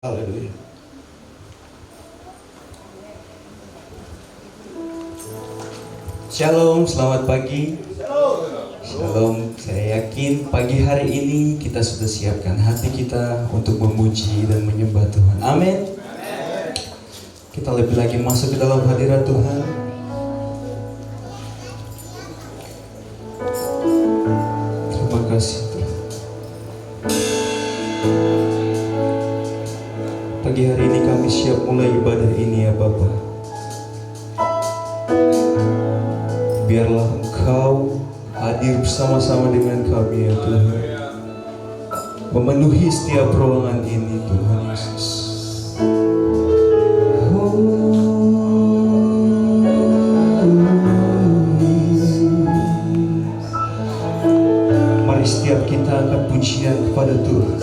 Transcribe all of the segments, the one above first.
Haleluya. Shalom, selamat pagi. Shalom, saya yakin pagi hari ini kita sudah siapkan hati kita untuk memuji dan menyembah Tuhan. Amin. Kita lebih lagi masuk ke dalam hadirat Tuhan. Terima kasih Tuhan. Pagi hari ini kami siap mulai ibadah ini ya Bapa. Biarlah Engkau hadir bersama-sama dengan kami ya Tuhan. Memenuhi setiap ruangan ini Tuhan Yesus. Mari setiap kita angkat pujian kepada Tuhan.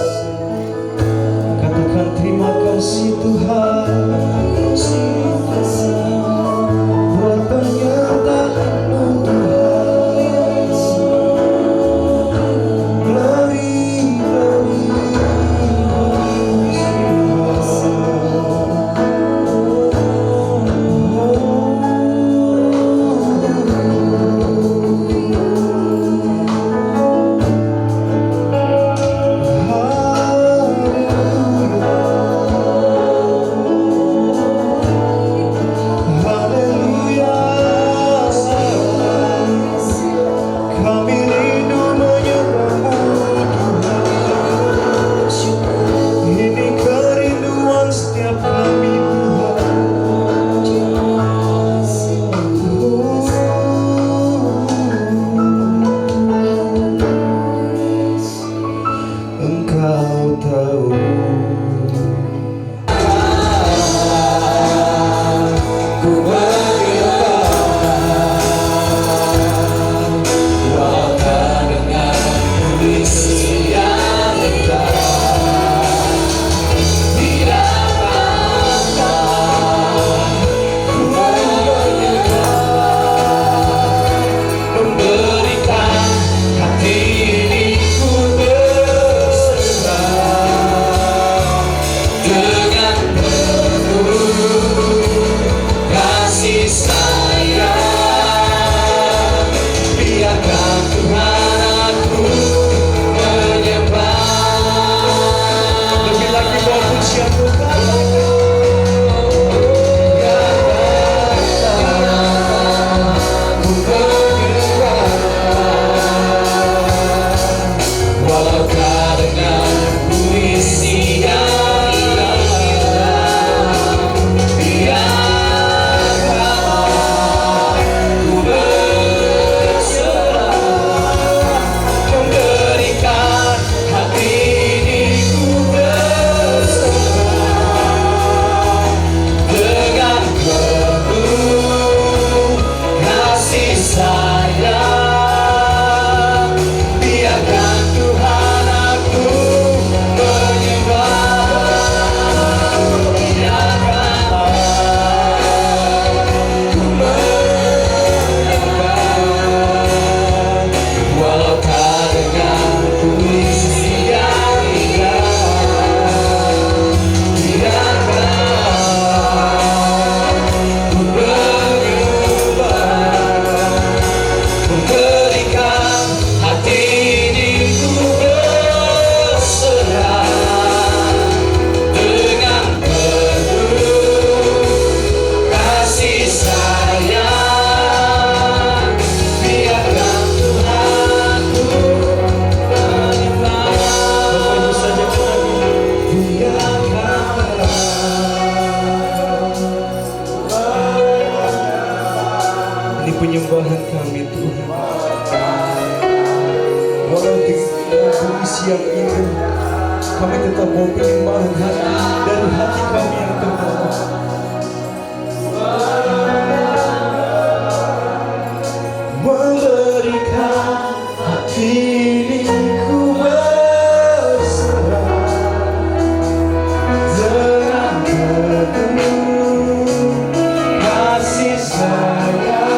Katakan terima kasih Tuhan, buat penyertaan-Mu Tuhan. Glory, penyembahan kami Tuhan. Walau dengan kondisi yang ini, kami tetap mau penyembahan hati dari hati kami yang terdalam. Memberikan hati ini ku berserah dengan penuh kasih sayang.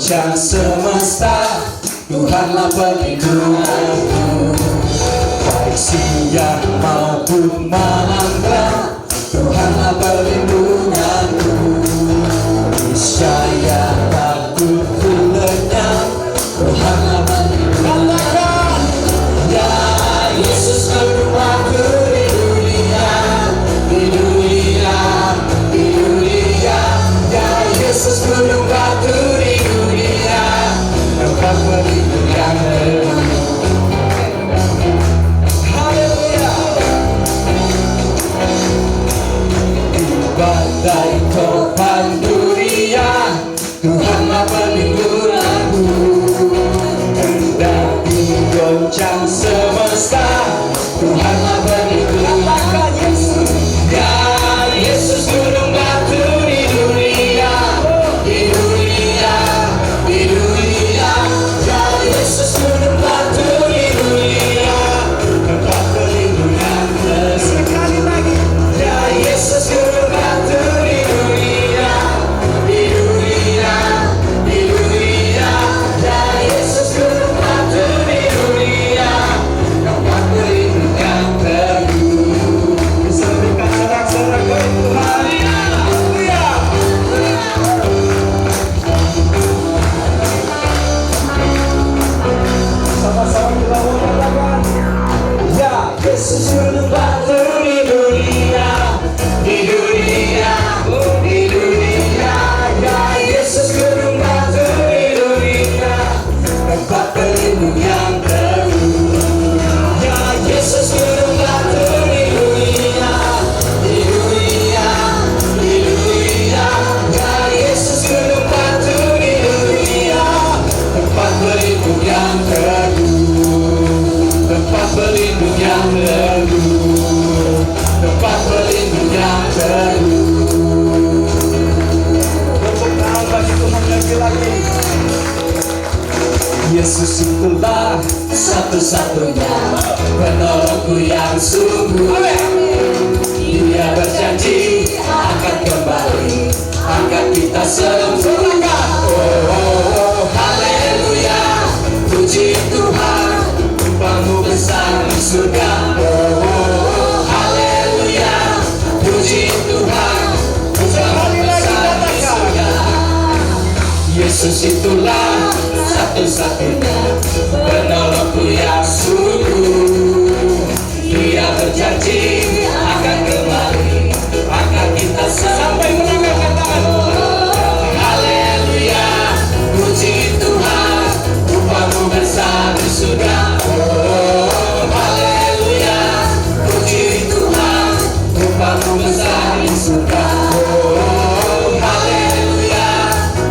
goncang semesta, Tuhanlah perlindunganku. Baik siang maupun malam gelap, Tuhanlah perlindunganku. Niscaya takutku lenyap, Tuhanlah perlindunganku. Ya Yesus kedua-ku di dunia, di dunia, di dunia. Ya Yesus gunung batu di dunia, tempat berlindung yang teduh. Haleluya. Di badai topan dunia, Tuhanlah perlindunganku. Hendak digoncang semesta, Tuhanlah perlindunganku. Ya Yesus gunung batu di dunia, di dunia, di dunia. Ya Yesus gunung batu di dunia, tempat perlindungan teduh. Sekali lagi. Ya Yesus gunung batu di dunia, di dunia, di dunia. Ya Yesus gunung batu di dunia, tempat perlindungan teduh. Disebutkan sorak-sorak bagi Tuhan. Haleluya. Sama-sama kita mengatakan, ya Yesus gunung batu di dunia, di dunia, di dunia. Ya Yesus gunung batu di dunia, tempat berlindung yang teduh. Ya Yesus gunung batu di dunia, di dunia, di dunia. Ya Yesus gunung batu di dunia, tempat berlindung yang teduh, tempat berlindung yang teduh, tempat berlindung yang teduh. Tepuk tangan bagi Tuhan lagi-lagi. Yesus itulah satu-satunya penolongku yang sungguh. Dia berjanji akan kembali angkat kita semua. Oh, haleluya, puji Tuhan, upahmu besar di surga. Oh, haleluya, puji Tuhan, upahmu besar di surga. Yesus itulah satu-satunya penolongku yang sungguh. Dia berjanji akan kembali angkat kita sampai mengangkat tangan. Haleluya, puji Tuhan, upahmu besar di surga. Oh, haleluya, puji Tuhan, upahmu besar di surga. Oh, haleluya,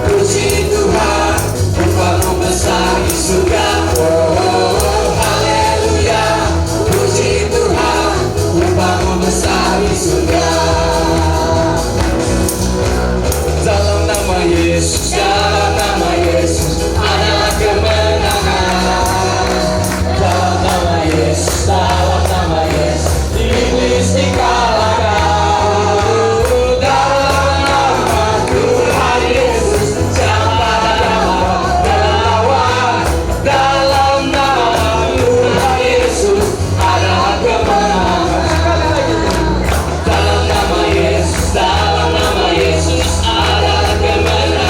puji Tuhan, upahmu besar di surga. Oh, haleluya, puji Tuhan, upahmu besar di surga. Dalam nama Yesus, dalam nama Yesus adalah kemenangan. Dalam nama Yesus, dalam nama Yesus iblis dikalahkan. Dalam nama Tuhan Yesus siapa dapat melawan. Dalam nama Tuhan Yesus adalah kemenangan. Dalam nama Yesus, dalam nama Yesus adalah kemenangan.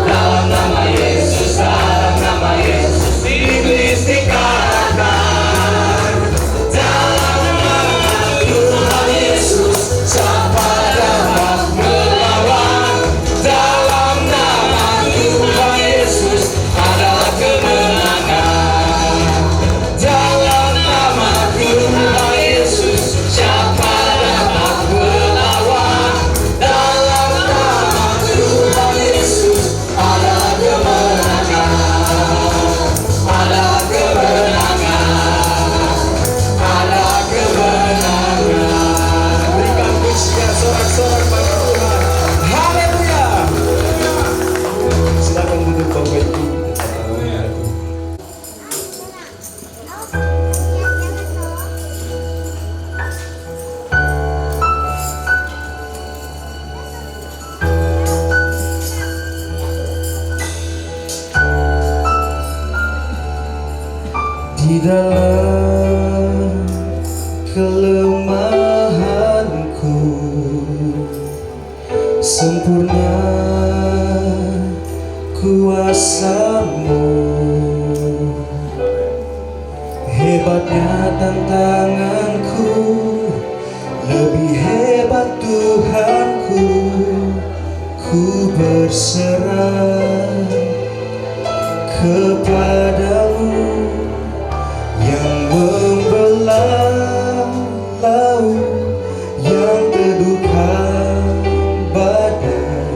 Dalam nama Yesus, dalam nama Yesus iblis dikalahkan. Dalam nama Tuhan Yesus siapa dapat melawan. Dalam nama Tuhan Yesus adalah kemenangan. Dalam nama Tuhan Yesus siapa dapat melawan. Dalam nama Tuhan Yesus adalah kemenangan. Ada kemenangan, ada kemenangan. Berikan pujian sorak-sorak bagi Tuhan. Haleluya. Silakan duduk Bapak Ibu. Di dalam kelemahanku sempurna kuasa-Mu. Hebatnya tantanganku, lebih hebat Tuhanku. Ku berserah kepadamu yang membelah laut, yang teduhkan badai,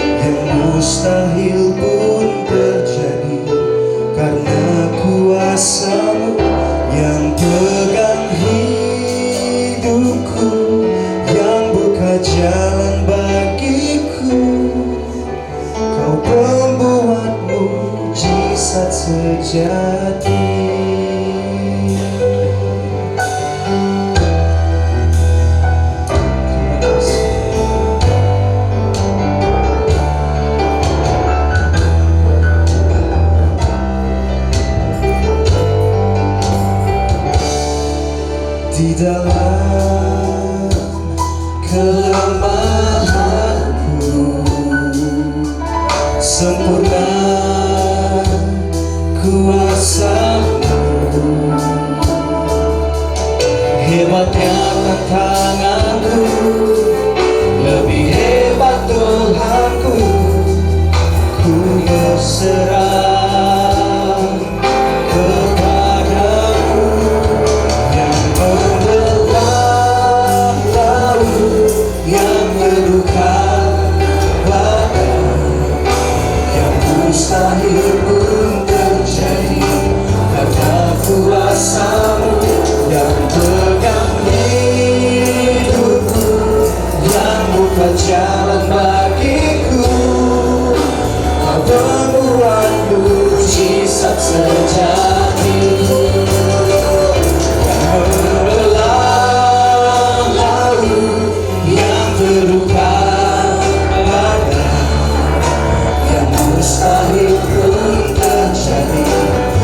yang mustahil pun terjadi karena kuasa-Mu yang pegang hidupku, yang buka jalan bagiku. Kau pembuat mujizat sejati. Di dalam kelemahanku sempurna kuasa-Mu. Hebatnya tantanganku, lebih hebat Tuhanku. Ku berserah kepadamu yang membelah laut, yang teduhkan badai, yang mustahil pun terjadi karena kuasa-Mu yang pegang hidupku, yang buka jalan bagiku. Kau pembuat mujizat sejati, yang membelah laut, yang teduhkan badai, yang mustahil pun terjadi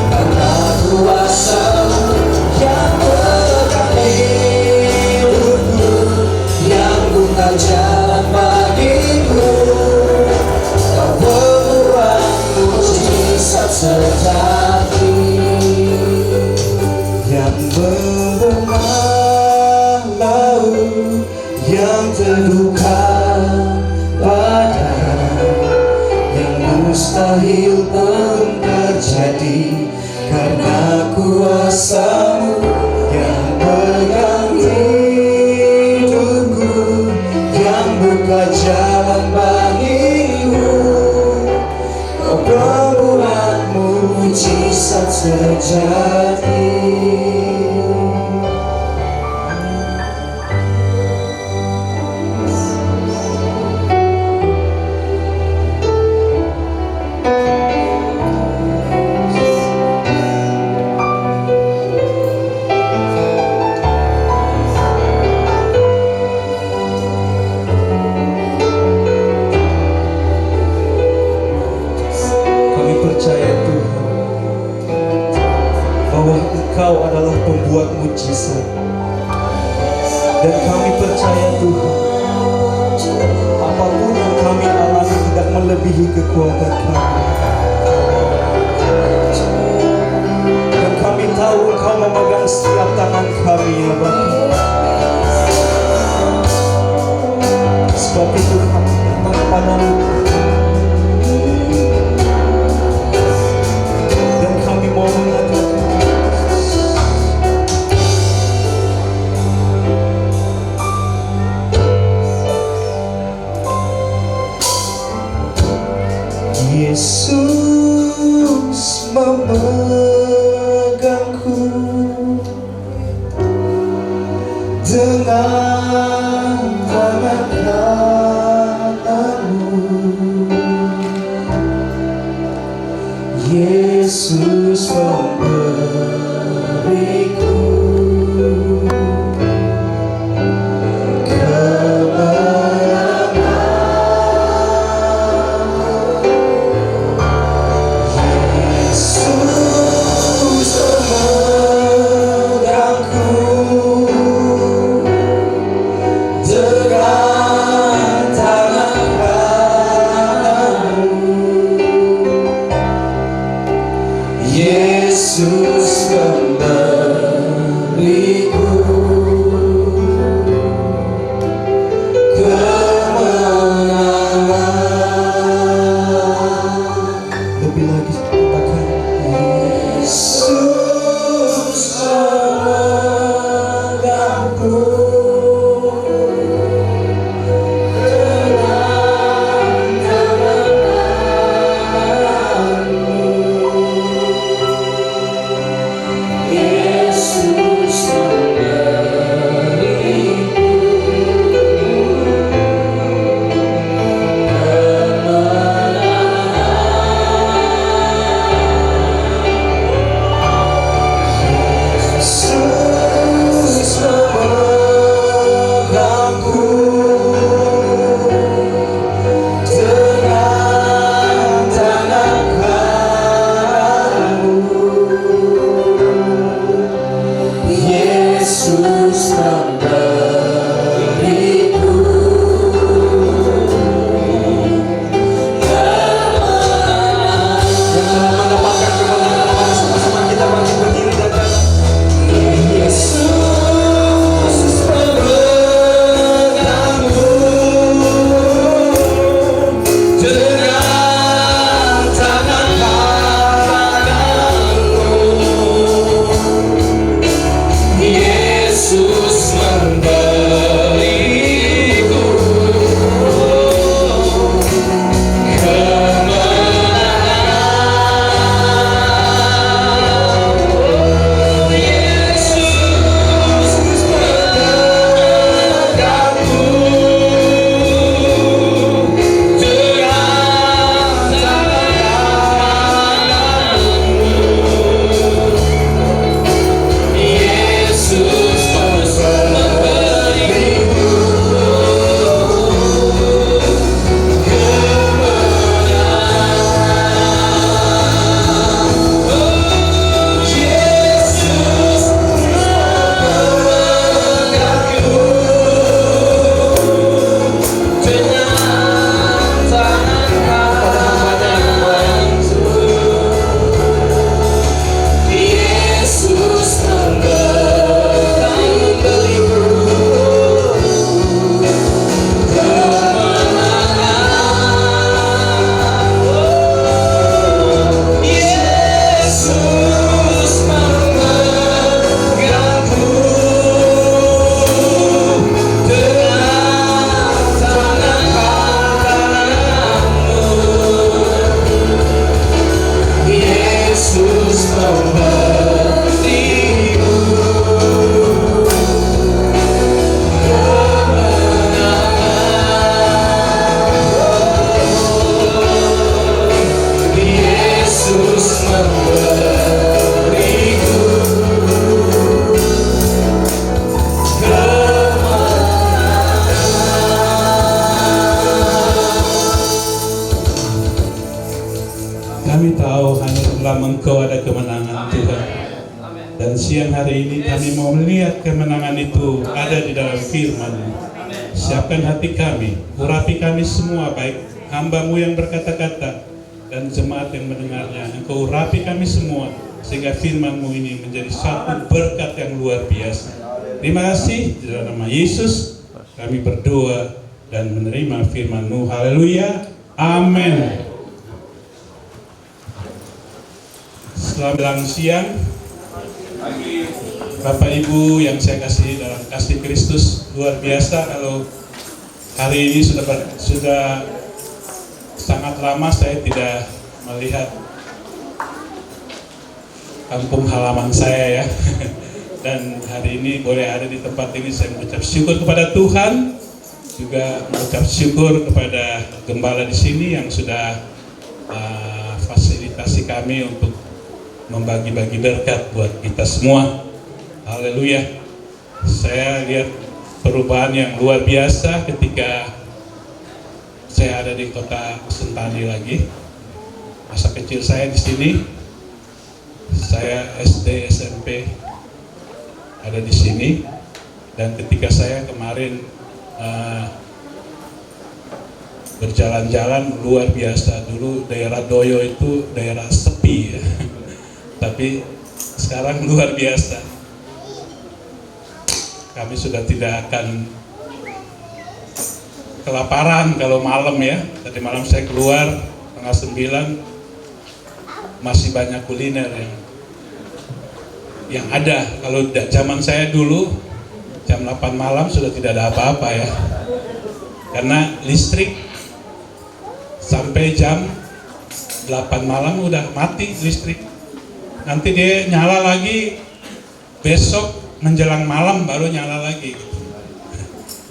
karena kuasa-Mu yang pegang hidupku, yang buka jalan bagiku. Kau pembuat mujizat sejati, yang membelah laut, yang teduhkan badai, yang mustahil pun terjadi karena kuasa-Mu yang pegang hidupku, yang buka jalan bagiku. Kau pembuat mujizat sejati. Percaya Tuhan bahwa Engkau adalah pembuat mujizat, dan kami percaya Tuhan apapun yang kami alami tidak melebihi kekuatan kami, dan kami tahu Engkau memegang setiap tangan kami ya Bapa. Sebab itu kami datang kepadamu dan kami mau mengatakan Yesus memegangku dengan tangan kananmu. Yesus memberiku kemenangan. Lebih lagi katakan Yesus memegangku dengan tangan kananmu. Yesus memberiku Kami tahu hanya dalam Engkau ada kemenangan, Tuhan. Dan siang hari ini kami mau melihat kemenangan itu ada di dalam firman-Mu. Siapkan hati kami, urapi kami semua, baik hamba-Mu yang berkata-kata dan jemaat yang mendengarnya. Engkau urapi kami semua sehingga firman-Mu ini menjadi satu berkat yang luar biasa. Terima kasih, di dalam nama Yesus kami berdoa dan menerima firman-Mu. Haleluya, amin. Selamat siang Bapak Ibu yang saya kasih dalam kasih Kristus. Luar biasa kalau hari ini sudah sangat lama saya tidak melihat kampung halaman saya ya. Dan hari ini boleh ada di tempat ini, saya mengucap syukur kepada Tuhan, juga mengucap syukur kepada gembala di sini yang sudah fasilitasi kami untuk membagi-bagi berkat buat kita semua. Haleluya. Saya lihat perubahan yang luar biasa ketika saya ada di kota Sentani lagi. Masa kecil saya di sini, saya SD SMP ada di sini, dan ketika saya kemarin berjalan-jalan luar biasa. Dulu daerah Doyo itu daerah sepi ya. Tapi Sekarang luar biasa. Kami sudah tidak akan kelaparan kalau malam ya. Tadi malam saya keluar tengah 9, masih banyak kuliner yang ada. Kalau zaman saya dulu jam 8 malam sudah tidak ada apa-apa ya, karena listrik sampai jam 8 malam udah mati listrik. Nanti dia nyala lagi besok menjelang malam baru nyala lagi.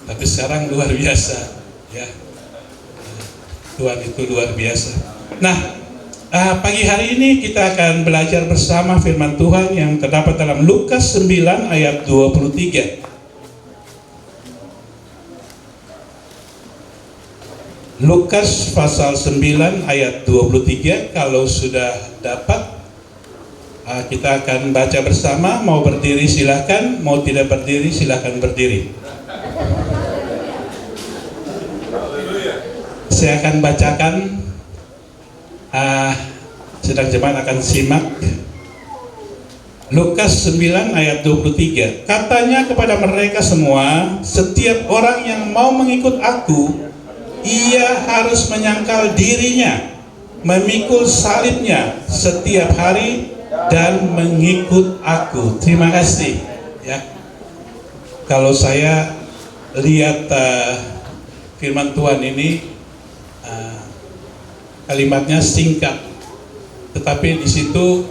Tapi sekarang luar biasa ya, Tuhan itu luar biasa. Nah, pagi hari ini kita akan belajar bersama firman Tuhan yang terdapat dalam Lukas 9 ayat 23. Lukas pasal 9 ayat 23. Kalau sudah dapat, kita akan baca bersama. Mau berdiri silakan, mau tidak berdiri silakan berdiri. Saya akan bacakan, sedang jemaat akan simak. Lukas 9 ayat 23. Katanya kepada mereka semua, setiap orang yang mau mengikut aku, ia harus menyangkal dirinya, memikul salibnya setiap hari dan mengikut aku. Terima kasih ya. Kalau saya lihat firman Tuhan ini, kalimatnya singkat, tetapi di situ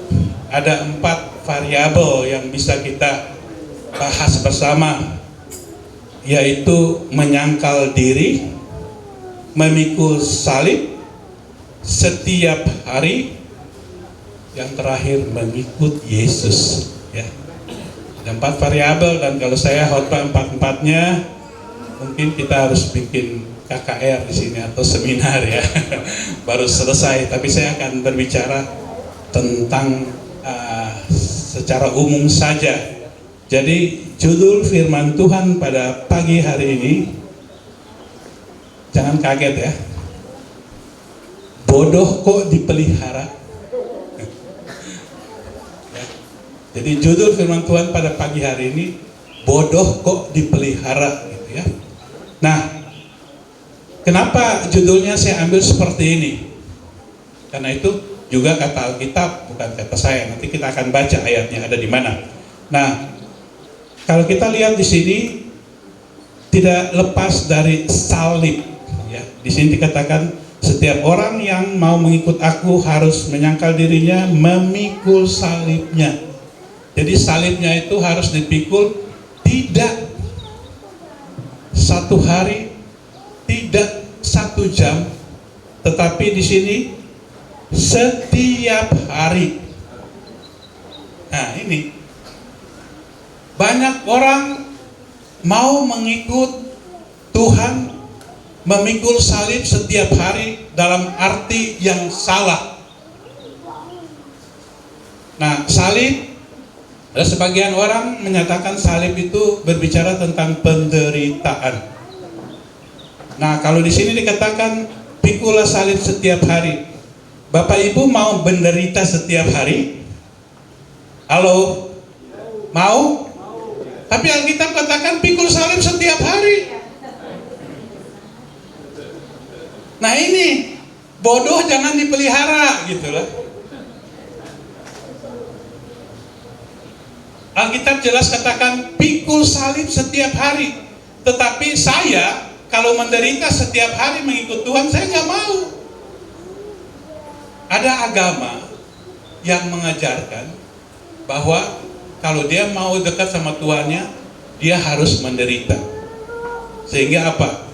ada 4 variabel yang bisa kita bahas bersama, yaitu menyangkal diri, memikul salib setiap hari, yang terakhir mengikut Yesus ya. Ada 4 variabel, dan kalau saya khotbah 4-4-nya, mungkin kita harus bikin KKR di sini atau seminar ya baru selesai. Tapi saya akan berbicara tentang secara umum saja. Jadi judul firman Tuhan pada pagi hari ini, jangan kaget ya, bodoh kok dipelihara ya. Jadi judul firman Tuhan pada pagi hari ini, bodoh kok dipelihara gitu ya. Nah, kenapa judulnya saya ambil seperti ini? Karena itu juga kata Alkitab, bukan kata saya. Nanti kita akan baca ayatnya ada di mana. Nah, kalau kita lihat di sini tidak lepas dari salib ya. Di sini dikatakan setiap orang yang mau mengikut aku harus menyangkal dirinya, memikul salibnya. Jadi salibnya itu harus dipikul, tidak 1 hari, tidak 1 jam, tetapi di sini setiap hari. Nah, ini banyak orang mau mengikut Tuhan, memikul salib setiap hari dalam arti yang salah. Nah, salib, ada sebagian orang menyatakan salib itu berbicara tentang penderitaan. Nah, kalau di sini dikatakan pikulah salib setiap hari. Bapak Ibu mau menderita setiap hari? Halo? Mau? Tapi Alkitab katakan pikul salib setiap hari. Nah, ini bodoh jangan dipelihara gitulah. Alkitab jelas katakan pikul salib setiap hari. Tetapi saya kalau menderita setiap hari mengikut Tuhan, saya nggak mau. Ada agama yang mengajarkan bahwa kalau dia mau dekat sama Tuhannya, dia harus menderita. Sehingga apa?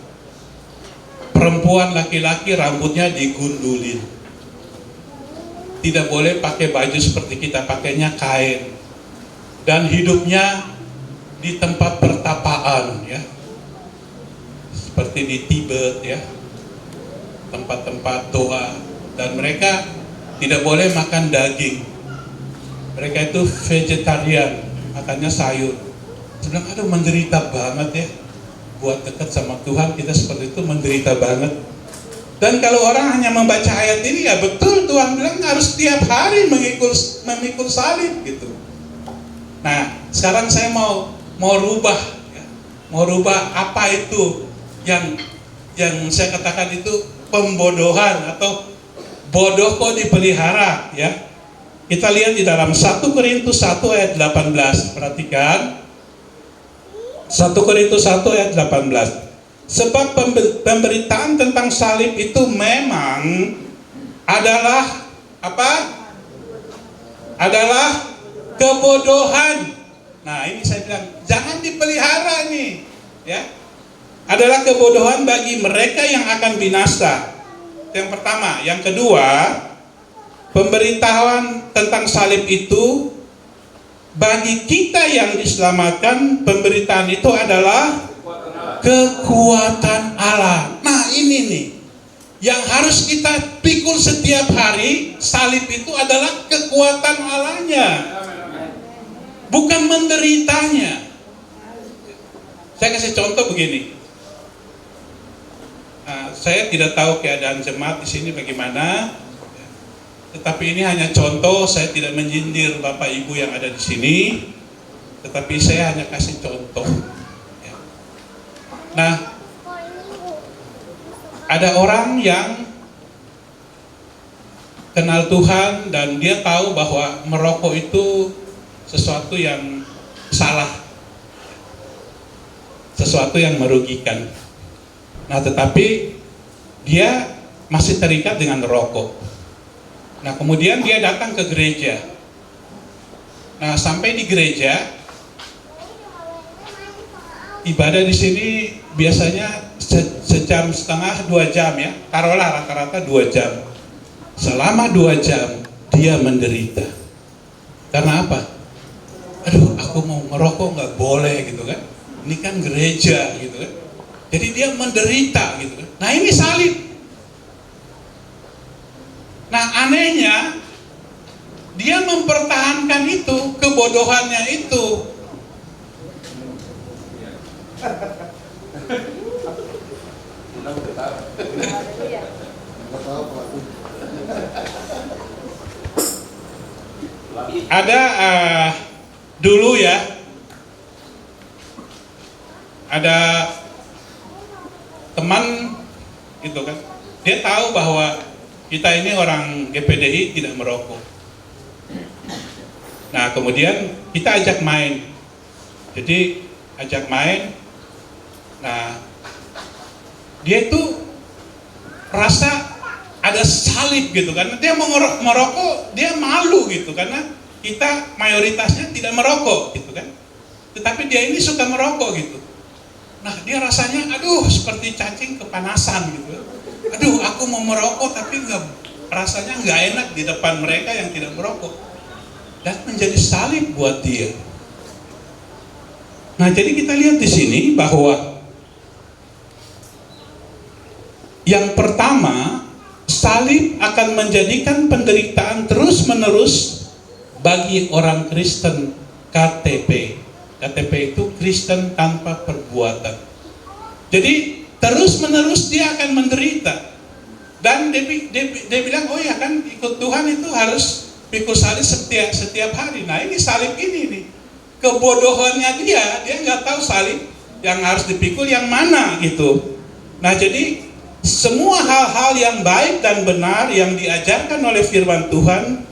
Perempuan, laki-laki rambutnya digundulin. Tidak boleh pakai baju seperti kita, pakainya kain. Dan hidupnya di tempat pertapaan ya. Seperti di Tibet ya. Tempat-tempat doa. Dan mereka tidak boleh makan daging. Mereka itu vegetarian, makannya sayur. Sedang aduh menderita banget ya. Buat dekat sama Tuhan kita seperti itu menderita banget. Dan kalau orang hanya membaca ayat ini, ya betul Tuhan bilang harus setiap hari memikul salib gitu. Nah, sekarang saya mau rubah, ya. Mau rubah apa itu yang saya katakan itu pembodohan atau bodoh kok dipelihara, ya. Kita lihat di dalam 1 Korintus 1 ayat 18. Perhatikan. 1 Korintus 1 ayat 18. Sebab pemberitaan tentang salib itu memang adalah apa? Adalah kebodohan. Nah, ini saya bilang jangan dipelihara ini, ya. Adalah kebodohan bagi mereka yang akan binasa. Yang pertama, yang kedua, pemberitahuan tentang salib itu bagi kita yang diselamatkan, pemberitaan itu adalah kekuatan Allah. Nah, ini nih yang harus kita pikul setiap hari. Salib itu adalah kekuatan Allahnya, bukan menderitanya. Saya kasih contoh begini. Saya tidak tahu keadaan jemaat di sini bagaimana, tetapi ini hanya contoh. Saya tidak menyindir Bapak Ibu yang ada di sini, tetapi saya hanya kasih contoh. Nah, ada orang yang kenal Tuhan dan dia tahu bahwa merokok itu sesuatu yang salah, sesuatu yang merugikan. Nah, tetapi dia masih terikat dengan rokok. Nah, kemudian dia datang ke gereja. Nah, sampai di gereja, ibadah di sini biasanya sejam setengah, 2 jam, ya. Taruhlah rata-rata 2 jam. Selama 2 jam dia menderita. Karena apa? Aduh, aku mau merokok nggak boleh gitu kan? Ini kan gereja gitu kan? Jadi dia menderita gitu kan? Nah, ini salib. Nah, anehnya dia mempertahankan itu, kebodohannya itu. Ada dulu ya, ada teman gitu kan, dia tahu bahwa kita ini orang GPDI tidak merokok. Nah, kemudian kita ajak main. Jadi ajak main. Nah, dia itu rasa ada salib gitu, karena dia merokok, dia malu gitu, karena kita mayoritasnya tidak merokok gitu kan. Tetapi dia ini suka merokok gitu. Nah, dia rasanya aduh seperti cacing kepanasan gitu. Aduh, aku mau merokok tapi rasanya nggak enak di depan mereka yang tidak merokok. Dan menjadi salib buat dia. Nah, jadi kita lihat di sini bahwa yang pertama, salib akan menjadikan penderitaan terus-menerus bagi orang Kristen KTP. KTP itu Kristen tanpa perbuatan. Jadi terus-menerus dia akan menderita. Dan dia bilang, oh ya kan ikut Tuhan itu harus pikul salib setiap hari. Nah, ini salib ini nih. Kebodohannya dia nggak tahu salib yang harus dipikul yang mana gitu. Nah, jadi semua hal-hal yang baik dan benar yang diajarkan oleh firman Tuhan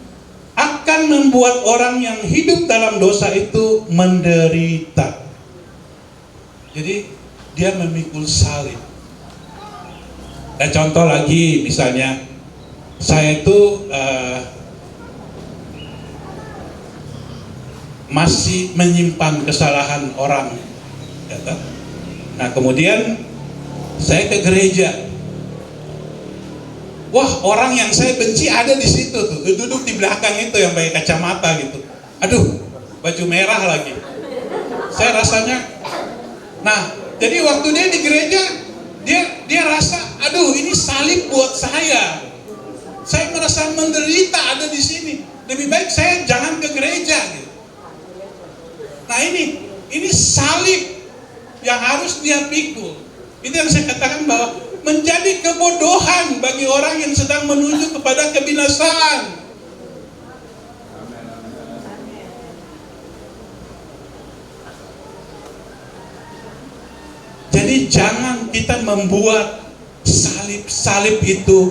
akan membuat orang yang hidup dalam dosa itu menderita. Jadi dia memikul salib. Dan contoh lagi, misalnya saya itu masih menyimpan kesalahan orang, ya. Nah, kemudian saya ke gereja. Wah, orang yang saya benci ada di situ tuh, duduk di belakang itu yang pakai kacamata gitu. Aduh, baju merah lagi. Saya rasanya, nah, jadi waktu dia di gereja, dia rasa, aduh, ini salib buat saya. Saya merasa menderita ada di sini. Lebih baik saya jangan ke gereja gitu. Nah, ini salib yang harus dia pikul. Itu yang saya katakan bahwa menjadi kebodohan bagi orang yang sedang menuju kepada kebinasaan. Jadi jangan kita membuat salib itu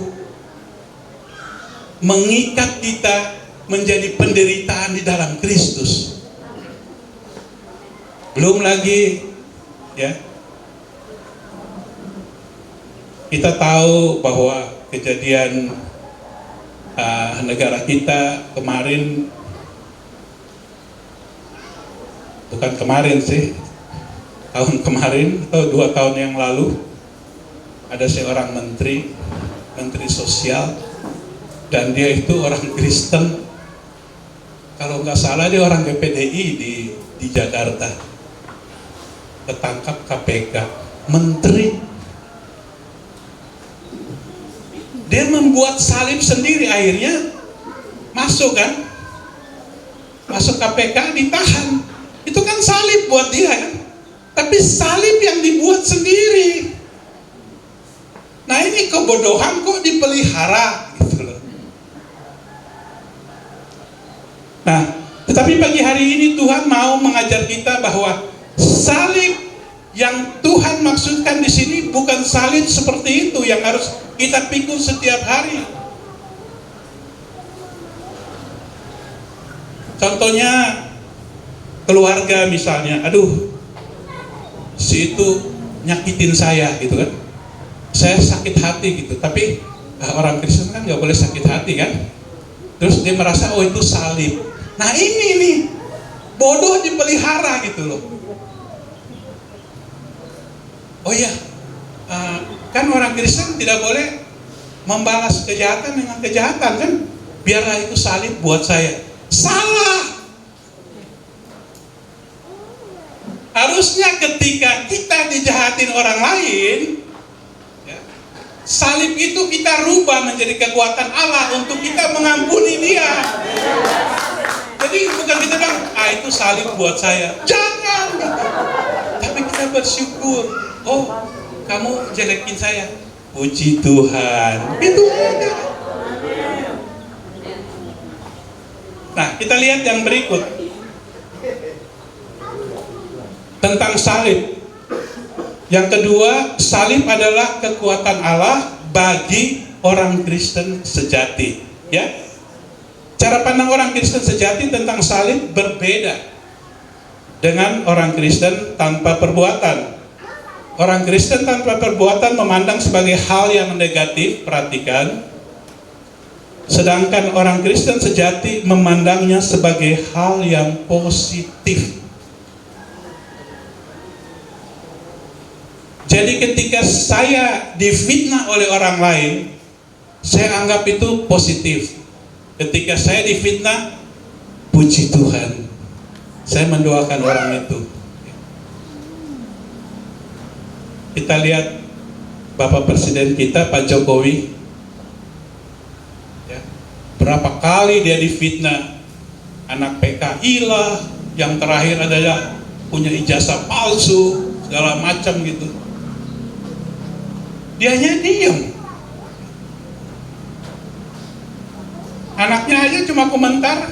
mengikat kita menjadi penderitaan di dalam Kristus. Belum lagi ya, kita tahu bahwa kejadian negara kita kemarin, bukan kemarin sih, tahun kemarin atau 2 tahun yang lalu, ada seorang menteri sosial, dan dia itu orang Kristen. Kalau nggak salah dia orang PPDI di Jakarta, ketangkap KPK, menteri. Dia membuat salib sendiri, akhirnya masuk kan, masuk KPK, ditahan. Itu kan salib buat dia kan, tapi salib yang dibuat sendiri. Nah ini kebodohan kok dipelihara gitu loh. Nah, tetapi pagi hari ini Tuhan mau mengajar kita bahwa salib yang Tuhan maksudkan di sini bukan salib seperti itu yang harus kita pikul setiap hari. Contohnya keluarga misalnya, aduh si itu nyakitin saya gitu kan, saya sakit hati gitu. Tapi orang Kristen kan nggak boleh sakit hati kan. Terus dia merasa oh itu salib. Nah ini nih bodoh dipelihara gitu loh. Oh iya, kan orang Kristen tidak boleh membalas kejahatan dengan kejahatan kan. Biarlah itu salib buat saya. Salah. Harusnya ketika kita dijahatin orang lain, ya, salib itu kita rubah menjadi kekuatan Allah untuk kita mengampuni dia. Jadi bukan kita bilang, itu salib buat saya. Jangan. Tapi kita bersyukur. Oh, kamu jelekin saya. Puji Tuhan. Itu aja. Nah, kita lihat yang berikut. Tentang salib. Yang kedua, salib adalah kekuatan Allah bagi orang Kristen sejati. Ya, cara pandang orang Kristen sejati tentang salib berbeda dengan orang Kristen tanpa perbuatan. Orang Kristen tanpa perbuatan memandang sebagai hal yang negatif, perhatikan. Sedangkan orang Kristen sejati memandangnya sebagai hal yang positif. Jadi ketika saya difitnah oleh orang lain, saya anggap itu positif. Ketika saya difitnah, puji Tuhan, saya mendoakan orang itu. Kita lihat Bapak Presiden kita, Pak Jokowi, ya, berapa kali dia difitnah, anak PKI lah, yang terakhir adalah punya ijazah palsu, segala macam gitu. Dianya diam. Anaknya aja cuma komentar,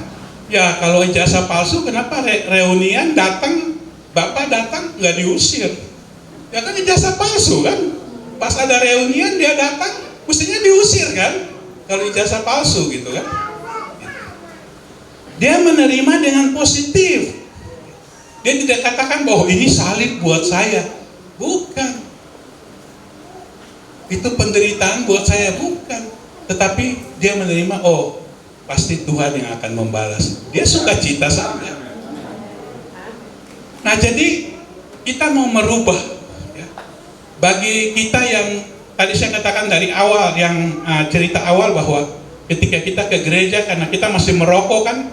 ya kalau ijazah palsu kenapa reunian datang, bapak datang nggak diusir? Ya kan ijazah palsu kan? Pas ada reunian dia datang, mestinya diusir kan? Kalau ijazah palsu gitu kan? Dia menerima dengan positif. Dia tidak katakan bahwa ini salib buat saya. Bukan. Itu penderitaan buat saya, bukan. Tetapi dia menerima, oh pasti Tuhan yang akan membalas. Dia sukacita saja. Nah jadi kita mau merubah, ya. Bagi kita yang tadi saya katakan dari awal, yang cerita awal bahwa ketika kita ke gereja karena kita masih merokok kan,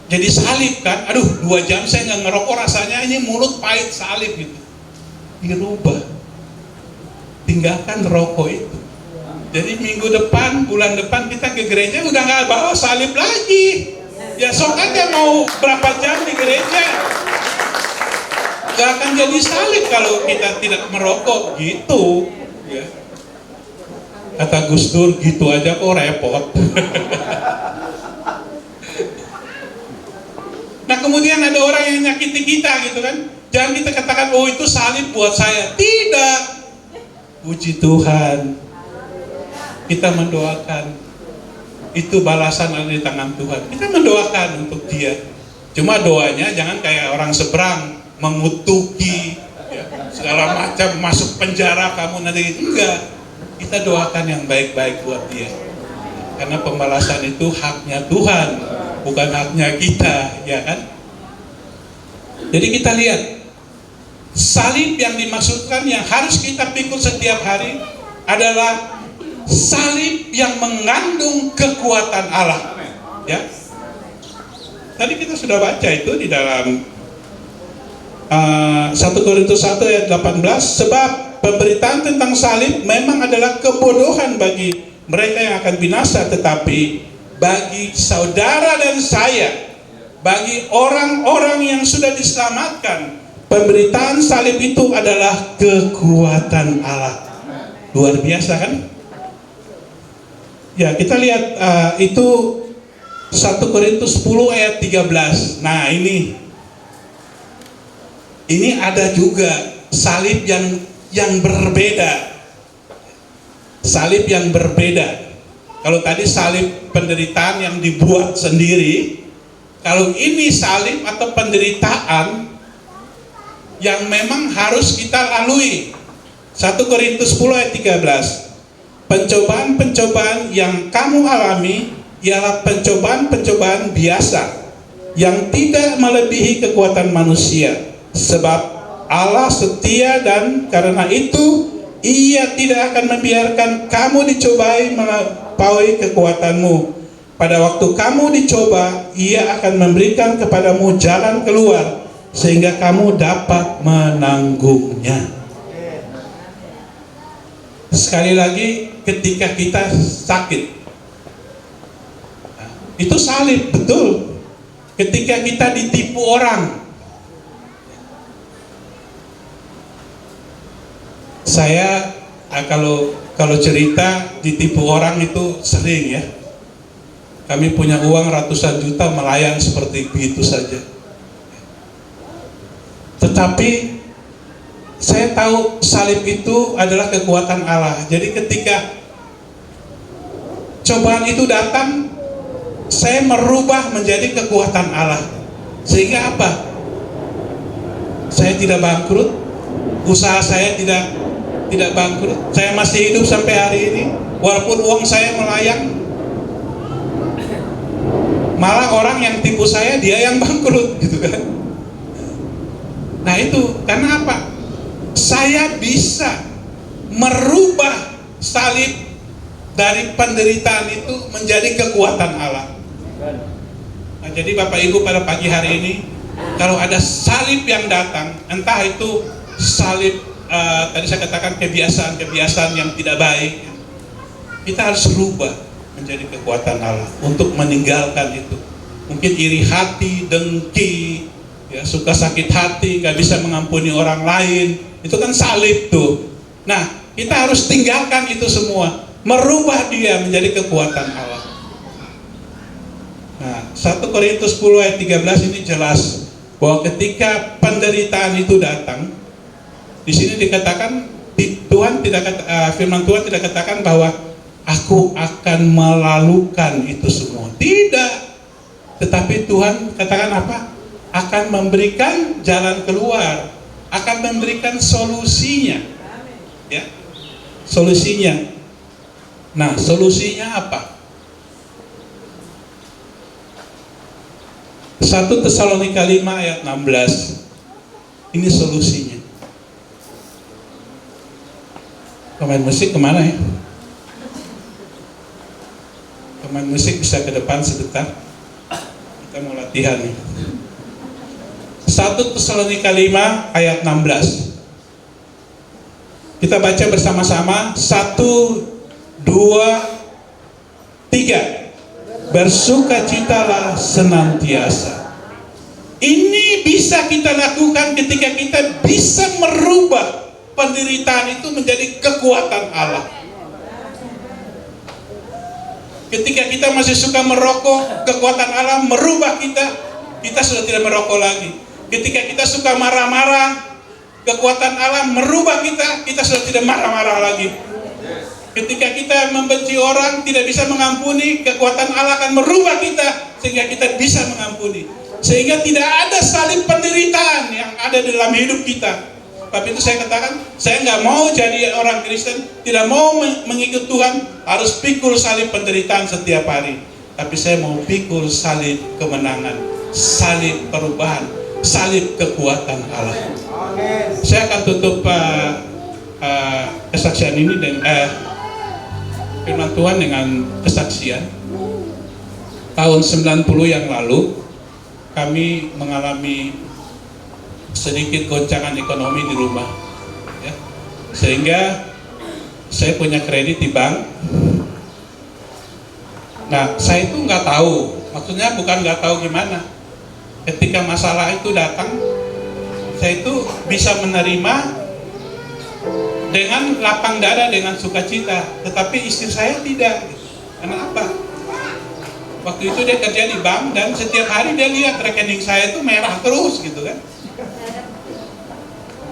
jadi salib kan. Aduh 2 jam saya nggak ngerokok, rasanya ini mulut pahit, salib gitu. Dirubah. Tinggalkan rokok itu. Jadi minggu depan, bulan depan kita ke gereja udah nggak bawa salib lagi. Ya sok aja mau berapa jam di gereja, nggak akan jadi salib kalau kita tidak merokok gitu. Ya. Kata Gus Dur, gitu aja kok repot. Nah kemudian ada orang yang nyakiti kita gitu kan. Jangan kita katakan, oh itu salib buat saya. Tidak. Puji Tuhan. Kita mendoakan. Itu balasan ada di tangan Tuhan. Kita mendoakan untuk dia. Cuma doanya jangan kayak orang seberang, mengutuki, ya, segala macam, masuk penjara kamu nanti. Enggak. Kita doakan yang baik-baik buat dia. Karena pembalasan itu haknya Tuhan, bukan haknya kita, ya kan? Jadi kita lihat salib yang dimaksudkan yang harus kita pikul setiap hari adalah salib yang mengandung kekuatan Allah. Ya. Tadi kita sudah baca itu di dalam 1 Korintus 1 ayat 18, sebab pemberitaan tentang salib memang adalah kebodohan bagi mereka yang akan binasa, tetapi bagi saudara dan saya, bagi orang-orang yang sudah diselamatkan, pemberitaan salib itu adalah kekuatan Allah. Luar biasa kan? Ya, kita lihat itu 1 Korintus 10 ayat 13. Nah, ini ada juga salib yang berbeda. Salib yang berbeda. Kalau tadi salib penderitaan yang dibuat sendiri, kalau ini salib atau penderitaan yang memang harus kita lalui. 1 Korintus 10 ayat 13. Pencobaan-pencobaan yang kamu alami ialah pencobaan-pencobaan biasa yang tidak melebihi kekuatan manusia, sebab Allah setia dan karena itu Ia tidak akan membiarkan kamu dicobai melampaui kekuatanmu. Pada waktu kamu dicoba, Ia akan memberikan kepadamu jalan keluar sehingga kamu dapat menanggungnya. Sekali lagi, ketika kita sakit, itu salib, betul. Ketika kita ditipu orang, saya kalau cerita ditipu orang itu sering ya. Kami punya uang ratusan juta melayang seperti begitu saja. Tetapi saya tahu salib itu adalah kekuatan Allah. Jadi ketika cobaan itu datang, saya merubah menjadi kekuatan Allah. Sehingga apa? Saya tidak bangkrut, usaha saya tidak bangkrut, saya masih hidup sampai hari ini, walaupun uang saya melayang. Malah orang yang tipu saya, dia yang bangkrut, gitu kan? Nah itu karena apa? Saya bisa merubah salib dari penderitaan itu menjadi kekuatan Allah. Nah, jadi Bapak Ibu pada pagi hari ini, kalau ada salib yang datang, entah itu salib tadi saya katakan kebiasaan yang tidak baik, kita harus rubah menjadi kekuatan Allah untuk meninggalkan itu. Mungkin iri hati, dengki, ya, suka sakit hati, gak bisa mengampuni orang lain, itu kan salib tuh. Nah, kita harus tinggalkan itu semua, merubah dia menjadi kekuatan Allah. Nah, 1 Korintus 10 ayat 13 ini jelas bahwa ketika penderitaan itu datang, di sini dikatakan firman Tuhan tidak katakan bahwa aku akan melalukan itu semua. Tidak. Tetapi Tuhan katakan apa? Akan memberikan jalan keluar, akan memberikan solusinya. Ya. Solusinya. Nah, solusinya apa? 1 Tesalonika 5 ayat 16. Ini solusinya. Pemain musik kemana ya? Pemain musik bisa ke depan sebentar. Kita mau latihan nih. 1 Tesalonika 5 ayat 16. Kita baca bersama-sama. 1, 2, 3. Bersukacitalah senantiasa. Ini bisa kita lakukan ketika kita bisa merubah penderitaan itu menjadi kekuatan Allah. Ketika kita masih suka merokok, kekuatan Allah merubah kita sudah tidak merokok lagi. Ketika kita suka marah-marah, kekuatan Allah merubah kita sudah tidak marah-marah lagi. Ketika kita membenci orang, tidak bisa mengampuni, kekuatan Allah akan merubah kita sehingga kita bisa mengampuni. Sehingga tidak ada salib penderitaan yang ada dalam hidup kita. Tapi itu saya katakan, saya nggak mau jadi orang Kristen, tidak mau mengikut Tuhan, harus pikul salib penderitaan setiap hari. Tapi saya mau pikul salib kemenangan, salib perubahan, salib kekuatan Allah. Saya akan tutup kesaksian ini dengan firman Tuhan dengan kesaksian. Tahun 90 yang lalu, kami mengalami sedikit goncangan ekonomi di rumah, ya. Sehingga saya punya kredit di bank. Nah, saya itu nggak tahu, maksudnya bukan nggak tahu gimana. Ketika masalah itu datang, saya itu bisa menerima dengan lapang dada, dengan sukacita. Tetapi istri saya tidak. Kenapa? Waktu itu dia kerja di bank dan setiap hari dia lihat rekening saya itu merah terus gitu kan.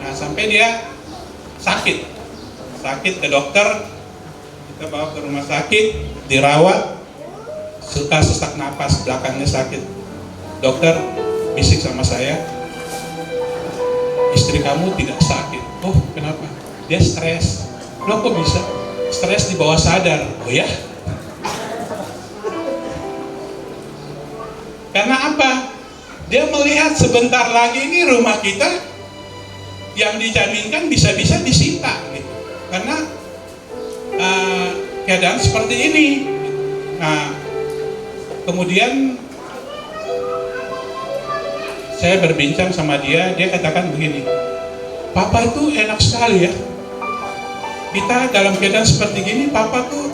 Nah, sampai dia sakit ke dokter, kita bawa ke rumah sakit, dirawat, suka sesak napas, belakangnya sakit. Dokter bisik sama saya, istri kamu tidak sakit. Oh, kenapa? Dia stres. Loh, kok bisa? Stres di bawah sadar. Oh ya? Karena apa? Dia melihat sebentar lagi ini rumah kita yang dijaminkan bisa-bisa disita gitu. Karena keadaan seperti ini. Nah, kemudian saya berbincang sama dia katakan begini, Papa itu enak sekali ya, kita dalam keadaan seperti gini, Papa tuh,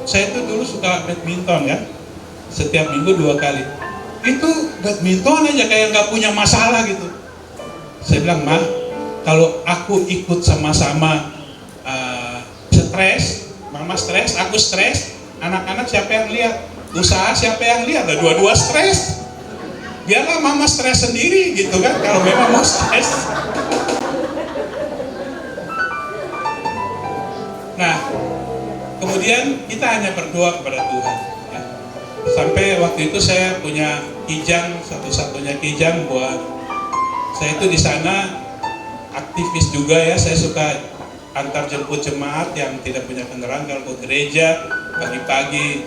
saya tuh dulu suka badminton ya, setiap minggu 2 kali, itu badminton aja kayak nggak punya masalah gitu. Saya bilang, Ma, kalau aku ikut sama-sama stres, Mama stres, aku stres, anak-anak siapa yang lihat? Usaha siapa yang lihat? Dua-dua stres. Biarlah Mama stres sendiri gitu kan, kalau memang mau stres. Nah, kemudian kita hanya berdoa kepada Tuhan ya. Sampai waktu itu saya punya kijang, satu-satunya kijang buat saya itu di sana aktivis juga ya. Saya suka antar jemput jemaat yang tidak punya kendaraan, kalau ke gereja pagi-pagi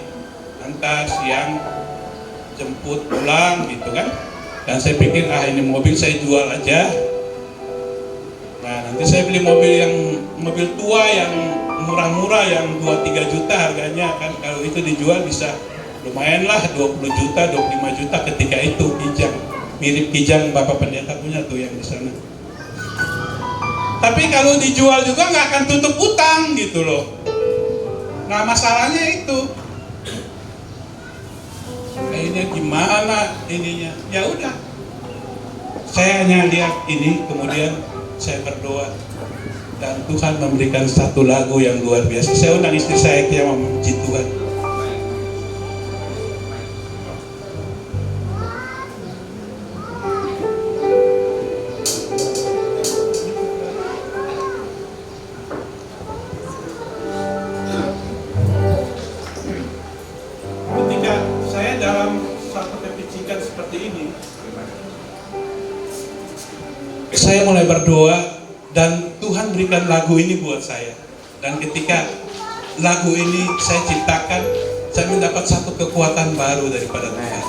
antar, siang jemput pulang gitu kan. Dan saya pikir ini mobil saya jual aja. Nah, nanti saya beli mobil tua yang murah-murah yang 2-3 juta harganya kan. Kalau itu dijual bisa lumayan lah 20 juta, 25 juta ketika itu kijang. Mirip kijang Bapak Pendeta punya tuh yang di sana. Tapi kalau dijual juga nggak akan tutup utang gitu loh. Nah, masalahnya itu kayaknya gimana ininya. Ya udah, saya hanya lihat ini, kemudian saya berdoa dan Tuhan memberikan satu lagu yang luar biasa. Saya undang istri saya yang memuji Tuhan. Saya mulai berdoa dan Tuhan berikan lagu ini buat saya. Dan ketika lagu ini saya ciptakan, saya mendapat satu kekuatan baru daripada Tuhan.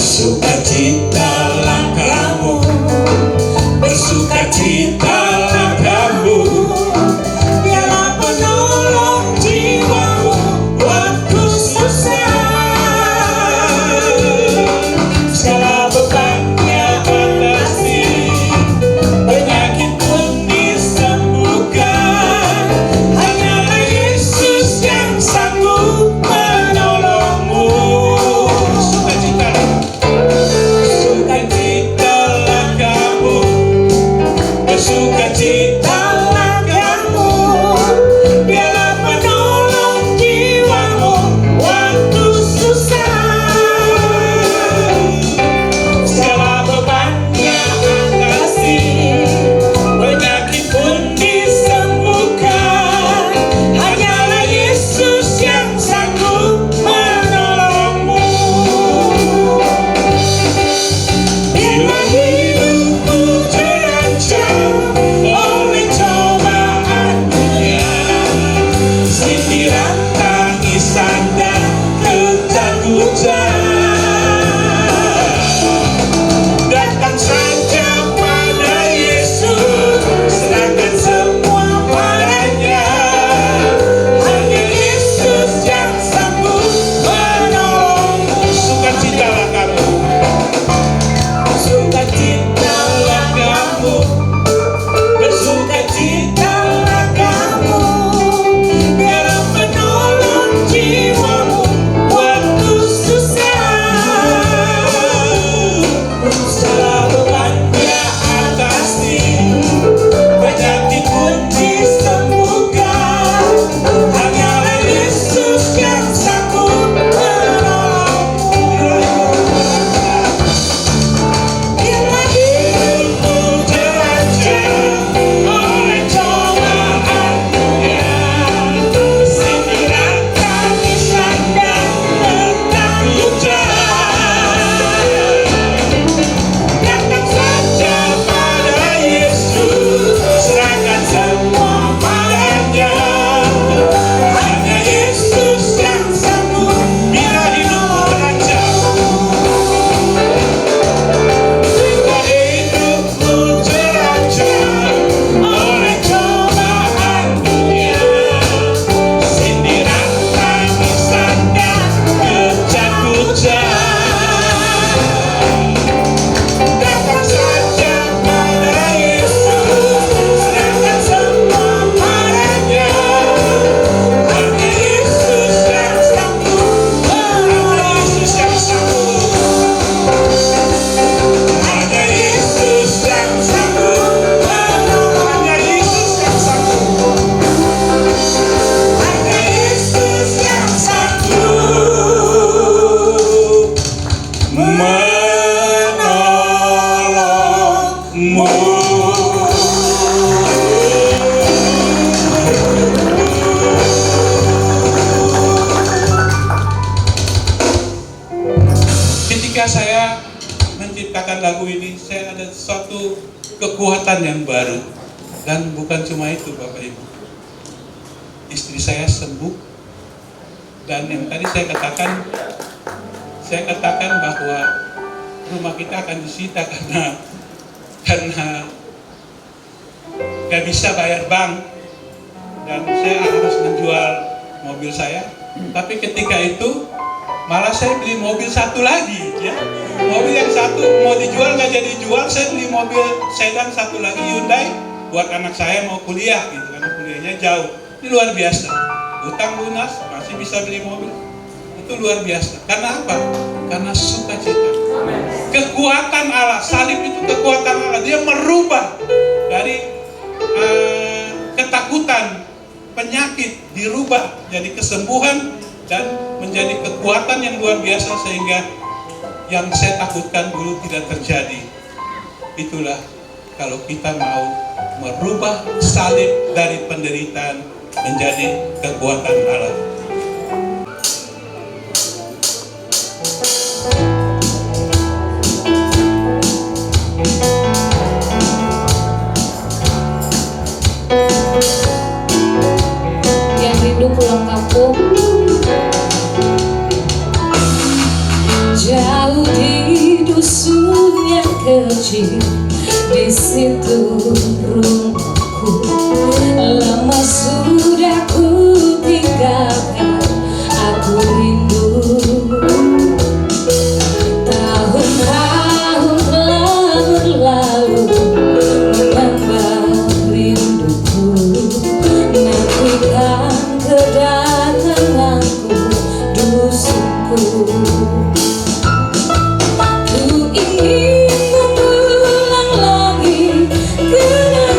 Sukacitalah kamu, bersukacitalah kamu, biarlah penolong jiwamu waktu susah. Segala bebannya bersukacitalah kamu, biarlah penolong jiwamu waktu susah. Segala bebannya atasi, penyakit pun disembuhkan. Hanyalah Yesus yang sanggup menolongmu. Bila hidupmu terancam oleh cobaan dunia, sindiran, tangisan, dan ketakutan, datang saja pada Yesus, serahkan semua padanya. Hanya Yesus yang sanggup menolongmu. Sukacitalah kamu, bersukacitalah kamu, bersukacitalah kamu, biarlah penolong jiwamu waktu susah. Segala bebannya atasi, penyakit pun disembuhkan. Hanyalah Yesus yang sanggup menolongmu. Bila hidupmu terancam oleh cobaan dunia, sindiran, tangisan, dan ketakutan, datang saja pada Yesus, serahkan semua padanya. Hanya Yesus yang sanggup. Bila hidupmu terancam, bila hidupmu terancam oleh cobaan dunia, sindiran, tangisan, dan ketakutan, datang saja pada Yesus, serahkan semua padanya. Hanya Yesus yang sanggup. Hanya Yesus yang sanggup. Hanya Yesus yang sanggup. Hanya Yesus yang sanggup. Hanya Yesus yang sanggup menolongmu. Ketika saya menciptakan lagu ini, saya ada suatu kekuatan yang baru. Dan bukan cuma itu, Bapak Ibu. Istri saya sembuh. Dan yang tadi saya katakan bahwa rumah kita akan disita karena nggak bisa bayar bank, dan saya harus menjual mobil saya. Tapi ketika itu malah saya beli mobil satu lagi, ya. Mobil yang satu mau dijual nggak jadi jual, saya beli mobil sedan satu lagi Hyundai buat anak saya mau kuliah gitu, karena kuliahnya jauh. Ini luar biasa. Utang lunas masih bisa beli mobil. Itu luar biasa. Karena apa? Karena sukacita. Kekuatan Allah, salib itu kekuatan Allah. Dia merubah dari ketakutan, penyakit, dirubah jadi kesembuhan dan menjadi kekuatan yang luar biasa, sehingga yang saya takutkan dulu tidak terjadi. Itulah kalau kita mau merubah salib dari penderitaan menjadi kekuatan Allah. Yang rindu pulang kampung, jauh di dusun yang kecil, di situ rumahku. Lama sudah ku tinggalkan, aku rindu. Tahun-tahun telah berlalu, menambah rinduku. Nantikan kedatanganku, dusunku. Ku ingin mengulang lagi kenangan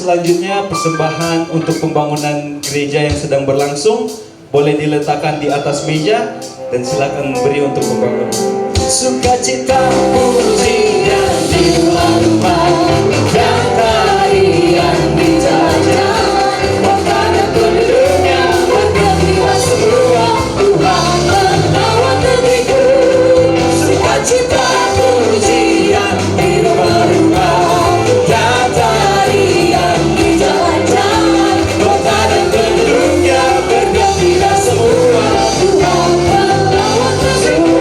selanjutnya persembahan untuk pembangunan gereja yang sedang berlangsung boleh diletakkan di atas meja dan silakan beri untuk pembangunan. Sukacita pujian di rumah-rumah dan tarian di jalan, makanan penduduknya bergembira semua. Tuhan merawat negeriku. Sukacita pujian di rumah-rumah dan tarian di jalan-jalan, makanan penduduknya bergembira semua. Tuhan merawat negeriku.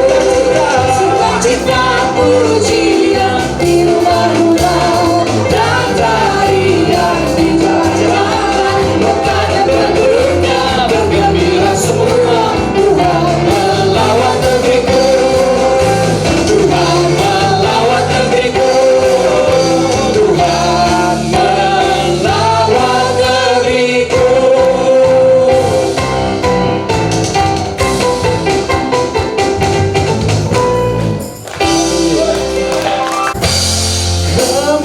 Sukacita pujian di rumah-rumah dan tarian di jalan-jalan, makanan penduduknya bergembira semua. Tuhan melawat negeriku. Tuhan melawat negeriku. Tuhan melawat negeriku.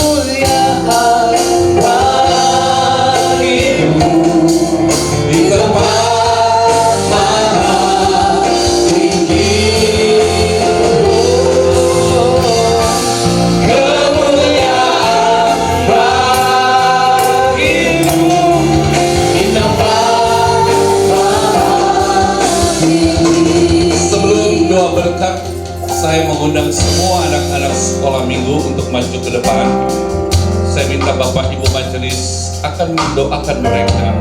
Kemuliaan bagimu di tempat maha tinggi. Kemuliaan bagimu di tempat maha tinggi. Sebelum doa berkat, saya mengundang semua anak-anak sekolah minggu untuk maju ke depan. Saya minta Bapak Ibu Majelis akan mendoakan mereka.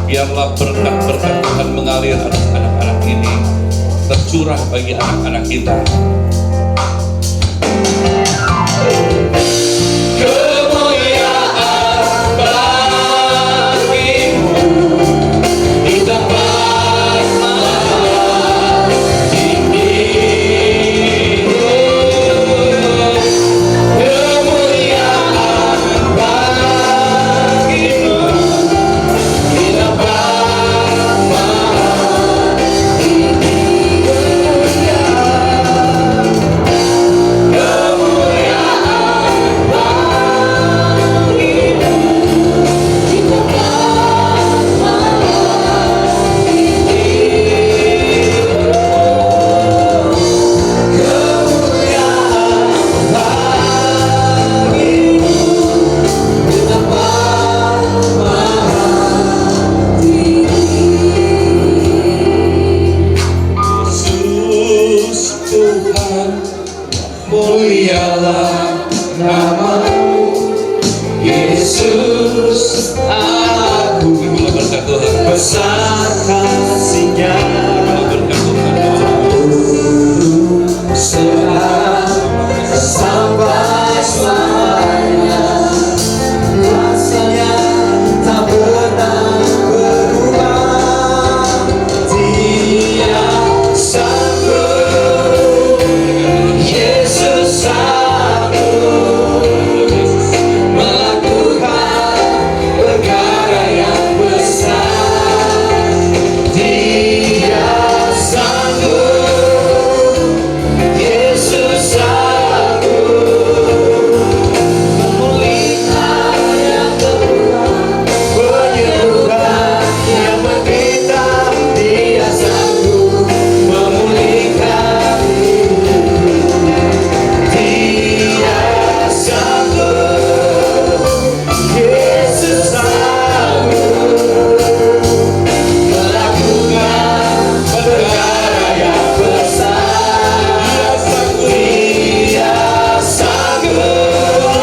Biarlah berkat-berkat Tuhan mengalir atas anak-anak ini, tercurah bagi anak-anak kita. Kemuliaan bagimu di tempat maha tinggi. Kemuliaan bagimu di tempat maha tinggi. Mulialah namamu, Yesus. Aku Itulah berkat Tuhan. besar kasih-Nya, Itulah berkat Tuhan. sekarang sampai selamanya. Kuasa-Nya tak pernah berubah. Dia sanggup, Yesus sanggup melakukan perkara yang besar. Dia sanggup, Yesus sanggup memulihkan yang terluka, menyembuhkan yang menderita. Dia sanggup memulihkan hidup. Dia sanggup, Yesus sanggup melakukan perkara yang besar. Dia sanggup,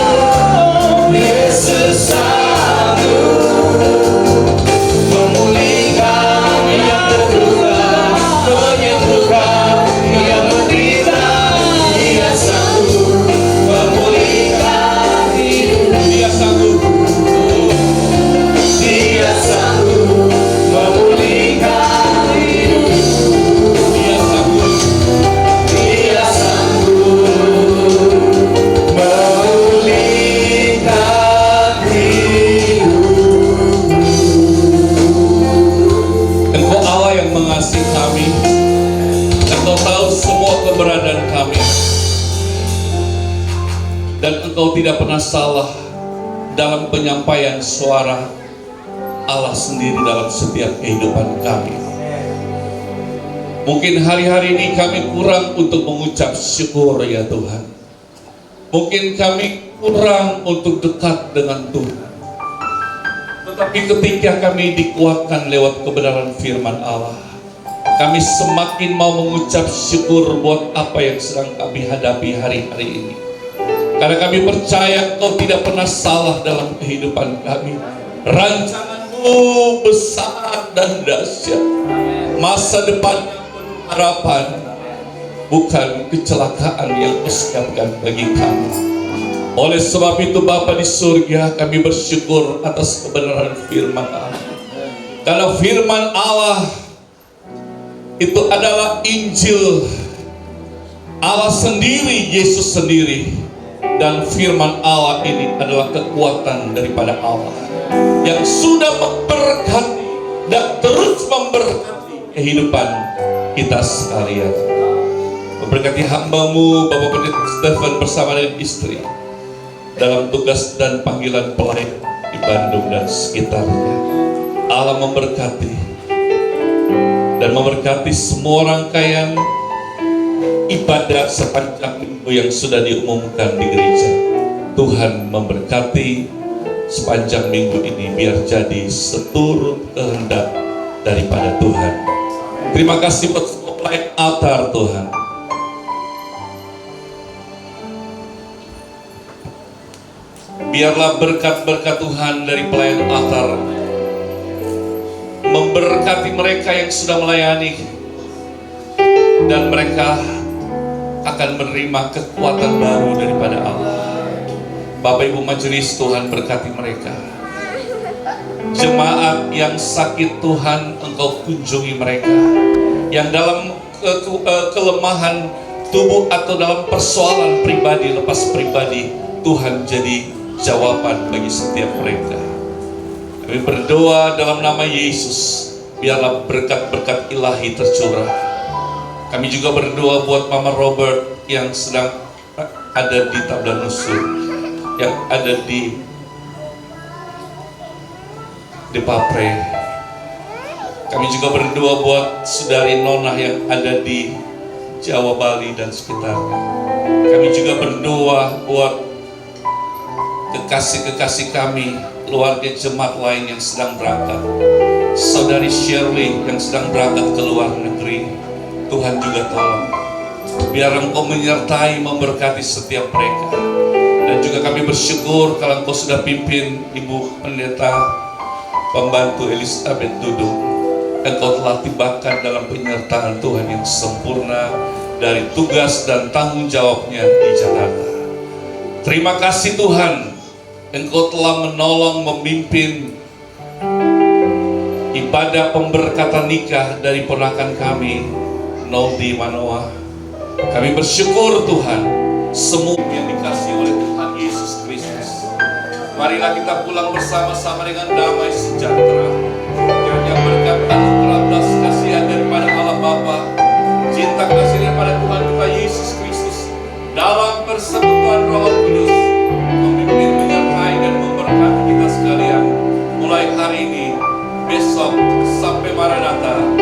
Yesus sanggup memulihkan yang terluka, menyembuhkan yang menderita. Dia sanggup memulihkan hidup. Dia sanggup. Dia sanggup memulihkan hidup. Dia sanggup. Dia sanggup memulihkan hidup. Engkau Allah yang mengasihi kami. Engkau tahu semua keberadaan kami. Dan Engkau tidak pernah salah dalam penyampaian suara Allah sendiri dalam setiap kehidupan kami. Mungkin hari-hari ini kami kurang untuk mengucap syukur ya Tuhan. Mungkin kami kurang untuk dekat dengan Tuhan. Tetapi ketika kami dikuatkan lewat kebenaran firman Allah, kami semakin mau mengucap syukur buat apa yang sedang kami hadapi hari-hari ini. Karena kami percaya Kau tidak pernah salah dalam kehidupan kami. Rancangan-Mu besar dan dahsyat. Masa depan yang penuh harapan, bukan kecelakaan yang Kau siapkan bagi kami. Oleh sebab itu Bapa di surga, kami bersyukur atas kebenaran firman Allah. Karena firman Allah itu adalah Injil Allah sendiri, Yesus sendiri. Dan firman Allah ini adalah kekuatan daripada Allah yang sudah memberkati dan terus memberkati kehidupan kita sekalian. Memberkati hamba-Mu Bapak Pendeta Stephen bersama dengan istri dalam tugas dan panggilan pelayan di Bandung dan sekitarnya. Allah memberkati dan memberkati semua rangkaian ibadah sepanjang minggu yang sudah diumumkan di gereja. Tuhan memberkati sepanjang minggu ini biar jadi seturut kehendak daripada Tuhan. Terima kasih buat semua pelayan altar Tuhan. Biarlah berkat-berkat Tuhan dari pelayan altar memberkati mereka yang sudah melayani, dan mereka akan menerima kekuatan baru daripada Allah. Bapak Ibu majelis, Tuhan berkati mereka. Jemaat yang sakit Tuhan Engkau kunjungi mereka. Yang dalam kelemahan tubuh atau dalam persoalan pribadi, lepas pribadi, Tuhan jadi jawaban bagi setiap mereka. Kami berdoa dalam nama Yesus, biarlah berkat-berkat ilahi tercurah. Kami juga berdoa buat Mama Robert yang sedang ada di Tablanusur, yang ada di Depapre. Kami juga berdoa buat Saudari Nona yang ada di Jawa, Bali dan sekitarnya. Kami juga berdoa buat kekasih-kekasih kami, keluarga jemaat lain yang sedang berangkat. Saudari Shirley yang sedang berangkat ke luar negeri, Tuhan juga tolong. Biar Engkau menyertai, memberkati setiap mereka. Dan juga kami bersyukur kalau Engkau sudah pimpin Ibu Pendeta Pembantu Elizabeth Dudung. Engkau telah tibakan dalam penyertaan Tuhan yang sempurna dari tugas dan tanggung jawabnya di Jakarta. Terima kasih Tuhan, Engkau telah menolong memimpin ibadah pemberkatan nikah dari ponakan kami, Noldi Manoa. Kami bersyukur Tuhan, semua yang dikasih oleh Tuhan Yesus Kristus. Marilah kita pulang bersama-sama dengan damai sejahtera. Kiranya berkat anugerah belas kasihan daripada Allah Bapa, cinta kasih daripada Tuhan kita Yesus Kristus, dalam persekutuan Roh Kudus, memimpin, menyertai dan memberkati kita sekalian mulai hari ini, besok sampai Maranatha.